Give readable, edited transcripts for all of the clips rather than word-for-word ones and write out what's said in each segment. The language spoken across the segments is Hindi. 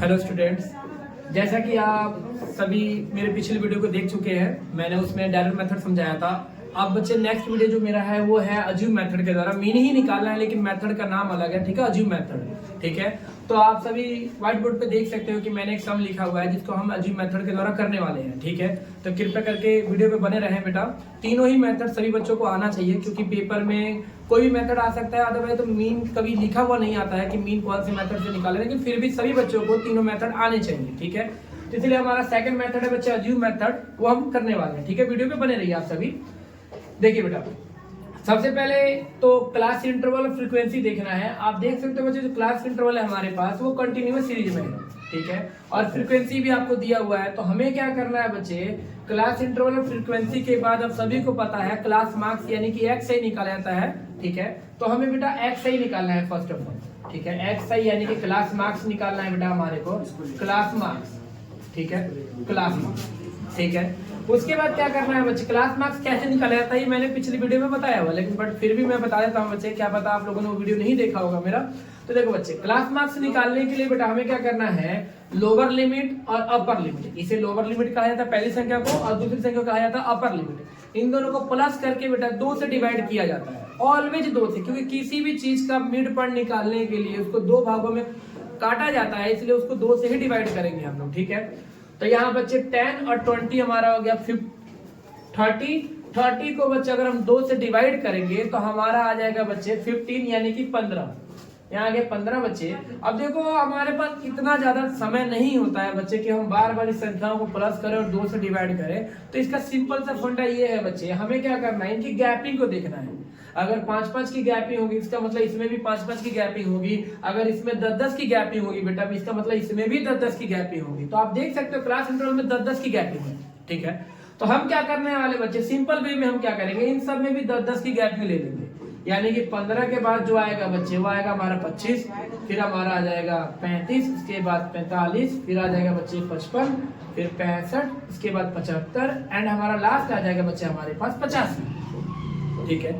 हेलो स्टूडेंट्स, जैसा कि आप सभी मेरे पिछले वीडियो को देख चुके हैं, मैंने उसमें डायरेक्ट मेथड समझाया था। अब बच्चे नेक्स्ट वीडियो जो मेरा है वो है अज्यूम मेथड के द्वारा मीन ही निकालना है, लेकिन मेथड का नाम अलग है। ठीक है, अज्यूम मेथड। ठीक है, तो आप सभी व्हाइट बोर्ड पे देख सकते हो कि मैंने एक सम लिखा हुआ है जिसको हम अज्यूम मेथड के द्वारा करने वाले हैं। ठीक है, तो कृपया करके वीडियो पे बने रहें बेटा। तीनों ही मेथड सभी बच्चों को आना चाहिए, क्योंकि पेपर में कोई भी मेथड आ सकता है, अदरवाइज तो मीन कभी लिखा हुआ नहीं आता है कि मीन कौन से मेथड से निकाले, लेकिन फिर भी सभी बच्चों को तीनों मेथड आने चाहिए। ठीक है, तो इसलिए हमारा सेकंड मेथड है बच्चे अज्यूम मेथड, वो हम करने वाले हैं। ठीक है, वीडियो पे बने रहिए आप सभी। देखिए बेटा, सबसे पहले तो क्लास इंटरवल और फ्रीक्वेंसी देखना है। आप देख सकते हो बच्चे, जो क्लास इंटरवल है हमारे पास वो कंटिन्यूअस सीरीज में है। ठीक है, और फ्रीक्वेंसी भी आपको दिया हुआ है। तो हमें क्या करना है बच्चे, क्लास इंटरवल और फ्रीक्वेंसी के बाद अब सभी को पता है क्लास मार्क्स यानी कि एक्स आई निकाला जाता है। ठीक है, तो हमें बेटा एक्स आई निकालना है फर्स्ट ऑफ ऑल। ठीक है, एक्स आई यानी कि क्लास मार्क्स निकालना है बेटा हमारे को, क्लास मार्क्स। ठीक है, क्लास मार्क्स। ठीक है, उसके बाद क्या करना है बच्चे, क्लास मार्क्स कैसे निकाला जाता है ये मैंने पिछली वीडियो में बताया हुआ, लेकिन बट फिर भी मैं बता देता हूँ बच्चे, क्या पता आप लोगों ने वो वीडियो नहीं देखा होगा मेरा। तो देखो बच्चे, क्लास मार्क्स निकालने के लिए बेटा हमें क्या करना है, लोअर लिमिट और अपर लिमिट। इसे लोअर लिमिट कहा जाता है पहली संख्या को, और दूसरी संख्या को कहा जाता है अपर लिमिट। इन दोनों को प्लस करके बेटा 2 से डिवाइड किया जाता है, ऑलवेज 2 से, क्योंकि किसी भी चीज का मिड पॉइंट निकालने के लिए उसको 2 भागों में काटा जाता है, इसलिए उसको 2 से ही डिवाइड करेंगे हम लोग। ठीक है, तो यहाँ बच्चे 10 और 20 हमारा हो गया 30 को बच्चे अगर हम 2 से डिवाइड करेंगे तो हमारा आ जाएगा बच्चे 15 यानी कि 15। यहाँ आ गए 15 बच्चे। अब देखो हमारे पास इतना ज्यादा समय नहीं होता है बच्चे कि हम बार बार इस संख्याओं को प्लस करें और 2 से डिवाइड करें। तो इसका सिंपल सा फंडा ये है बच्चे, हमें क्या करना है, इनकी गैपिंग को देखना है। अगर 5-5 की गैपिंग होगी, इसका मतलब इसमें भी 5-5 की गैपिंग होगी। अगर इसमें 10-10 की गैपिंग होगी बेटा, इसका मतलब इसमें भी 10-10 की गैपिंग होगी। तो आप देख सकते हो क्लास इंटरवल में 10-10 की गैपिंग है। ठीक है, तो हम क्या करने वाले बच्चे, सिंपल वे में हम क्या करेंगे, इन सब में भी 10-10 की गैपिंग ले लेंगे। यानी कि 15 के बाद जो आएगा बच्चे वो आएगा हमारा 25, फिर हमारा आ जाएगा 35, उसके बाद 45, फिर आ जाएगा बच्चे 55, फिर 65, उसके बाद 75 एंड हमारा लास्ट आ जाएगा बच्चे हमारे पास 85। ठीक है,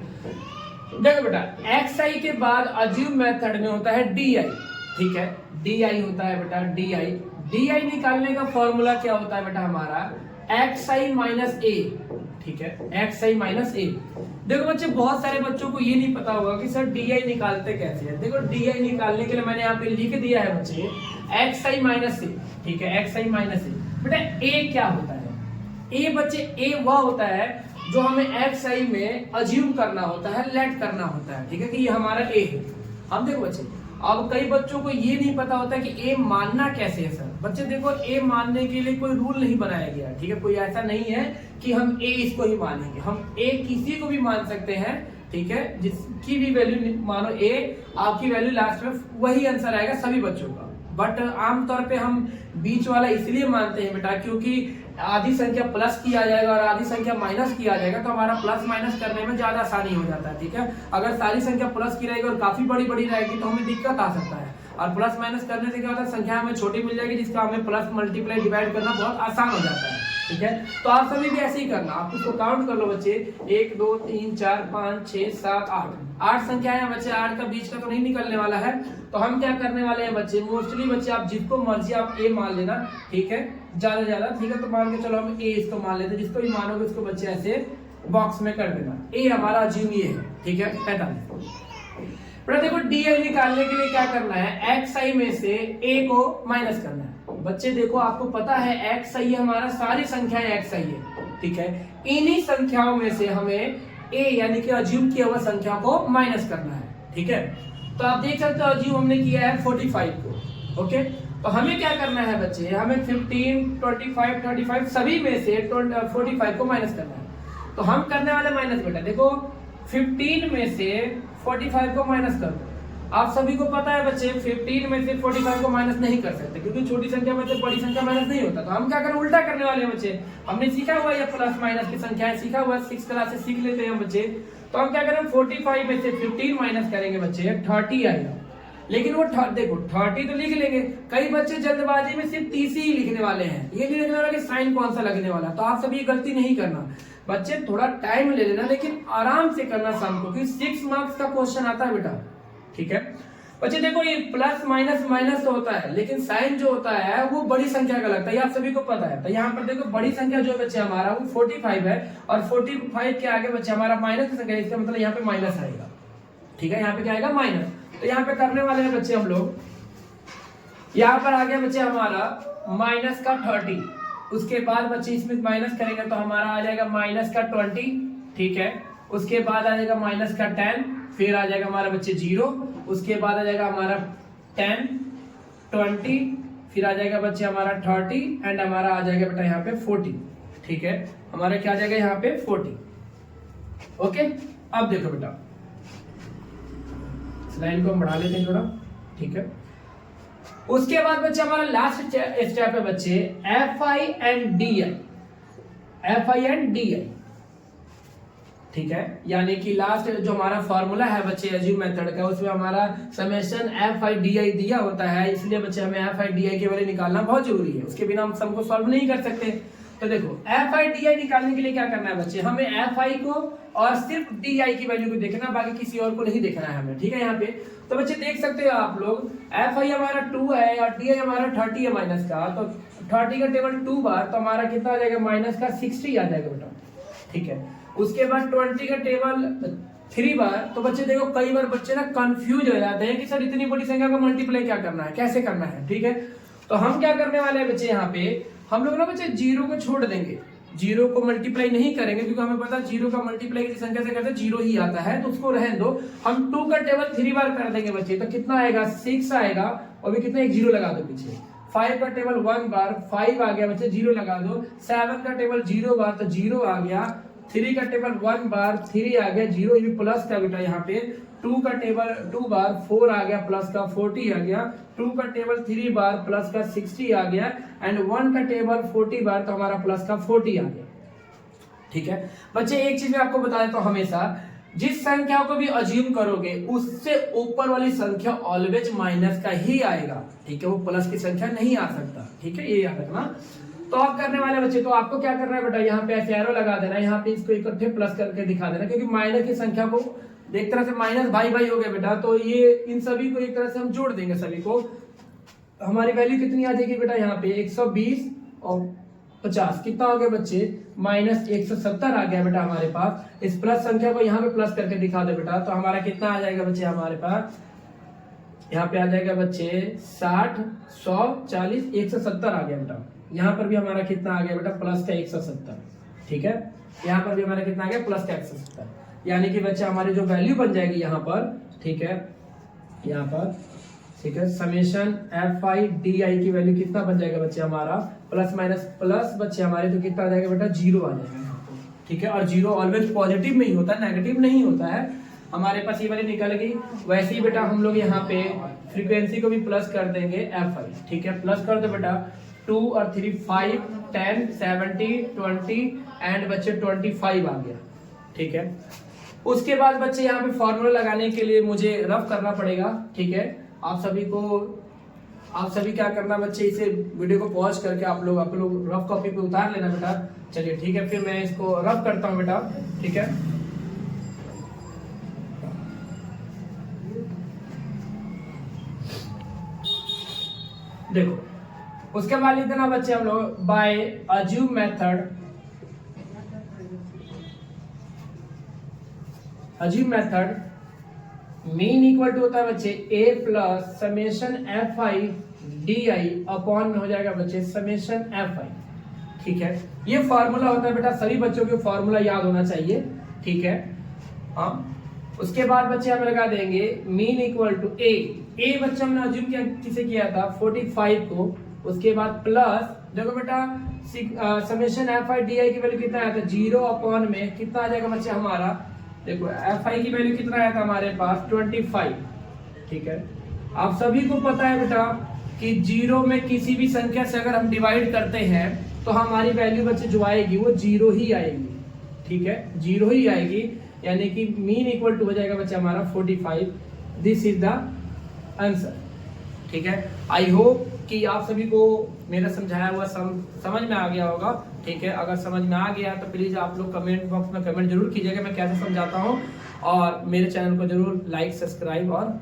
देखो बेटा, एक्स आई के बाद अज्यूम मेथड में होता है डी आई। ठीक है, डी आई होता है बेटा, डी आई। डी आई निकालने का फॉर्मूला क्या होता है बेटा हमारा, एक्स आई माइनस ए। ठीक है, एक्स आई माइनस ए। देखो बच्चे, बहुत सारे बच्चों को ये नहीं पता होगा कि सर डी आई निकालते कैसे हैं। देखो डी आई निकालने के लिए मैंने यहाँ पे लिख दिया है बच्चे, एक्स आई माइनस ए। ठीक है, एक्स आई माइनस ए। बेटा ए क्या होता है, ए बच्चे, ए वह होता है जो हमें एक्स आई में अज्यूम करना होता है, लेट करना होता है। ठीक है, कि ये हमारा ए है। हम देखो बच्चे, अब कई बच्चों को ये नहीं पता होता कि ए मानना कैसे है। सर बच्चे देखो, ए मानने के लिए कोई रूल नहीं बनाया गया। ठीक है, कोई ऐसा नहीं है कि हम ए इसको ही मानेंगे, हम ए किसी को भी मान सकते हैं। ठीक है, जिसकी भी वैल्यू मानो ए, आपकी वैल्यू लास्ट में वही आंसर आएगा सभी बच्चों का। बट आमतौर पे हम बीच वाला इसलिए मानते हैं बेटा, क्योंकि आधी संख्या प्लस किया जाएगा और आधी संख्या माइनस किया जाएगा, तो हमारा प्लस माइनस करने में ज्यादा आसानी हो जाता है। ठीक है, अगर सारी संख्या प्लस की रहेगी और काफी बड़ी बड़ी रहेगी तो हमें दिक्कत आ सकता है। और प्लस माइनस करने से क्या होता है, संख्या हमें छोटी मिल जाएगी, जिसका हमें प्लस मल्टीप्लाई डिवाइड करना बहुत आसान हो जाता है। ठीक है, तो आप सभी भी ऐसे ही करना। आप इसको काउंट कर लो बच्चे, 1 2 3 4 5 6 7 8 संख्याएं हैं बच्चे। 8 का बीच का तो नहीं निकलने वाला है, तो हम क्या करने वाले हैं बच्चे, मोस्टली बच्चे आप जिसको मर्जी आप ए मान लेना। ठीक है, ज्यादा। ठीक है, तो मान के चलो हम ए इसको मान लेते हैं, जिसको भी मानोगे उसको बच्चे ऐसे बॉक्स में कर देना। ए हमारा अज्यूम ये है। ठीक है, 45। बेटा देखो, डी आई निकालने के लिए क्या करना है, एक्स आई में से ए को माइनस करना है। बच्चे देखो, आपको पता है एक्स आई हमारा सारी संख्याएं एक्स आई है। ठीक है, इन्हीं संख्याओं में से हमें ए यानी कि अज्यूम किया हुआ संख्या को माइनस करना है। ठीक है, तो आप देख सकते हो अज्यूम हमने किया है 45 को। ओके, तो हमें क्या करना है बच्चे, हमें 15 25 35 सभी में से 45 को माइनस करना है। तो हम करने वाले माइनस, बेटा देखो 15 में से 45 को माइनस कर दो। आप सभी को पता है बच्चे, 15 में से 45 को माइनस नहीं कर सकते, क्योंकि छोटी संख्या में से बड़ी संख्या माइनस नहीं होता। तो हम क्या करें, उल्टा करने वाले हैं बच्चे। हमने सीखा हुआ है प्लस माइनस की संख्याएं, सीखा हुआ है 6 क्लास से, सीख लेते हैं बच्चे। तो हम क्या करें, 45 में से 15 माइनस करेंगे बच्चे, 30 आएगा। लेकिन वो देखो 30 तो लिख लेंगे, कई बच्चे जल्दबाजी में सिर्फ 30 ही लिखने वाले हैं, ये नहीं लिखने वाला कि साइन कौन सा लगने वाला। तो आप सभी गलती नहीं करना बच्चे, थोड़ा टाइम ले लेना, लेकिन आराम से करना शाम को, क्योंकि 6 मार्क्स का क्वेश्चन आता है बेटा। ठीक है, बच्चे देखो ये प्लस माइनस माइनस तो होता है, लेकिन साइन जो होता है वो बड़ी संख्या का लगता है, ये आप सभी को पता है। तो यहाँ पर देखो बड़ी संख्या जो बच्चे हमारा वो 45 है, और 45 के आगे बच्चे हमारा माइनस की संख्या, इसका मतलब यहाँ पे माइनस आएगा। ठीक है, यहाँ पे क्या आएगा? माइनस। तो यहाँ पे करने वाले हैं बच्चे हम लोग, यहाँ पर आ गया बच्चे हमारा माइनस का 30, उसके बाद बच्चे इसमें माइनस करेंगे तो हमारा आ जाएगा माइनस का 20। ठीक है, उसके बाद आ जाएगा माइनस का 10, फिर आ जाएगा हमारा बच्चे 0, उसके बाद आ जाएगा हमारा 10, 20, फिर आ जाएगा बच्चे हमारा 30 एंड हमारा आ जाएगा बेटा यहाँ पे 40। ठीक है, हमारा क्या आ जाएगा यहाँ पे 40। ओके, अब देखो बेटा इस लाइन को हम बढ़ा लेते हैं थोड़ा। ठीक है, उसके बाद बच्चे हमारा लास्ट स्टेप है बच्चे FI and DI, FI and DI। ठीक है, यानी कि लास्ट जो हमारा फॉर्मूला है बच्चे एज्यूम मेथड का, उसमें हमारा समेशन FI DI दिया होता है, इसलिए बच्चे हमें FI DI के वैल्यू निकालना बहुत जरूरी है, उसके बिना हम सम को सॉल्व नहीं कर सकते। तो देखो FI DI निकालने के लिए क्या करना है बच्चे, हमें FI को और सिर्फ DI की वैल्यू को देखना, बाकी किसी और को नहीं देखना है हमें। ठीक है, यहाँ पे तो बच्चे देख सकते हो आप लोग, FI हमारा 2 है और DI हमारा 30 है माइनस का, तो 30 का टेबल 2 बार तो हमारा कितना आ जाएगा? माइनस का 60 आ जाएगा बेटा। ठीक है, उसके बाद 20 का टेबल 3 बार, तो बच्चे देखो कई बार बच्चे ना कंफ्यूज हो जाते हैं कि सर इतनी बड़ी संख्या को मल्टीप्लाई क्या करना है, कैसे करना है। ठीक है, तो हम क्या करने वाले हैं बच्चे, यहाँ पे हम लोग ना बच्चे 0 को छोड़ देंगे, 0 को मल्टीप्लाई नहीं करेंगे, क्योंकि हमें पता है 0 का मल्टीप्लाई किसी संख्या से करते हैं 0 ही आता है, तो उसको रहने दो। हम 2 का टेबल 3 बार कर देंगे बच्चे, तो कितना आएगा? 6 आएगा, और भी कितना, एक 0 लगा दो पीछे। 5 का टेबल 1 बार, 5 आ गया बच्चे, 0 लगा दो। 7 का टेबल 0 बार, तो 0 आ गया। 3 का टेबल 1 बार, 3 आ गया, 0 ये प्लस का बेटा यहाँ पे। 2 का टेबल 2 बार, 4 आ गया, प्लस का 40 आ गया। 2 का टेबल 3 बार, प्लस का 60 आ गया, एंड 1 का टेबल 40 बार, तो हमारा प्लस का 40 आ गया। ठीक है बच्चे, एक चीज मैं आपको बता देता हूं, हमेशा जिस संख्या को भी अज्यूम करोगे उससे ऊपर वाली संख्या ऑलवेज माइनस का ही आएगा। ठीक है, वो प्लस की संख्या नहीं आ सकता। ठीक है, ये याद रखना। तो आप करने वाले बच्चे, तो आपको क्या करना है बेटा, यहाँ पे ऐसे एरो लगा देना, यहाँ पे इसको इकट्ठे प्लस करके दिखा देना, क्योंकि माइनस की संख्या को एक तरह से माइनस भाई भाई हो गया बेटा, तो ये इन सभी को एक तरह से हम जोड़ देंगे सभी को। हमारी वैल्यू कितनी आ जाएगी बेटा, यहाँ पे 120 और 50 कितना हो गया बच्चे, माइनस 170 आ गया बेटा हमारे पास। इस प्लस संख्या को यहाँ पे प्लस करके दिखा दो बेटा, तो हमारा कितना आ जाएगा बच्चे, हमारे पास यहाँ पे आ जाएगा बच्चे 60, 100, 40, 170 आ गया बेटा। यहाँ पर भी हमारा कितना आ गया बेटा, प्लस का 170। ठीक है, यहाँ पर भी हमारा कितना आ गया, प्लस का 170, यानी कि बच्चे हमारी जो वैल्यू बन जाएगी यहाँ पर, ठीक है, यहाँ पर, ठीक है, समेशन FI DI की वैल्यू कितना बन जाएगा बच्चे हमारा, प्लस माइनस प्लस बच्चे हमारे, तो कितना आ जाएगा बेटा, 0 आ जाएगा यहाँ पे। ठीक है, और 0 ऑलवेज पॉजिटिव में ही होता है, नेगेटिव नहीं होता है। हमारे पास ये वाली निकल गई। वैसे ही बेटा हम लोग यहाँ पे फ्रीक्वेंसी को भी प्लस कर देंगे FI। ठीक है, प्लस कर दो बेटा, 2 और 3 5, 10, 70, 20 एंड बच्चे 25 आ गया। ठीक है, उसके बाद बच्चे यहाँ पे फॉर्मूला लगाने के लिए मुझे रफ करना पड़ेगा। ठीक है, आप सभी क्या करना बच्चे, इसे वीडियो को पॉज करके आप लोग रफ कॉपी पे उतार लेना बेटा। चलिए ठीक है, फिर मैं इसको रफ करता हूँ बेटा। ठीक है, देखो उसके बाद लिखते ना बच्चे हम लोग, by assume method, assume method mean equal to होता है बच्चे A plus summation FI DI upon में हो जाएगा बच्चे समेशन FI। ठीक है, ये फॉर्मूला होता है बेटा, सभी बच्चों को फॉर्मूला याद होना चाहिए। ठीक है, हाँ, उसके बाद बच्चे हम लगा देंगे मीन इक्वल टू A बच्चे हमने अज्यूम किसे किया था, 45 को। उसके बाद प्लस, देखो बेटा समेशन FI DI की वैल्यू कितना आया था, 0 अपॉन में कितना आ जाएगा बच्चे हमारा, देखो FI की वैल्यू कितना आया था हमारे पास, 25। ठीक है, आप सभी को पता है बेटा कि 0 में किसी भी संख्या से अगर हम डिवाइड करते हैं तो हमारी वैल्यू बच्चे जो आएगी वो 0 ही आएगी। ठीक है, 0 ही आएगी, यानी कि मीन इक्वल टू हो जाएगा बच्चे हमारा 45। This is the answer. ठीक है, आई होप कि आप सभी को मेरा समझाया हुआ समझ में आ गया होगा। ठीक है, अगर समझ में आ गया तो प्लीज आप लोग कमेंट बॉक्स में कमेंट जरूर कीजिएगा मैं कैसे समझाता हूँ, और मेरे चैनल को जरूर लाइक, सब्सक्राइब और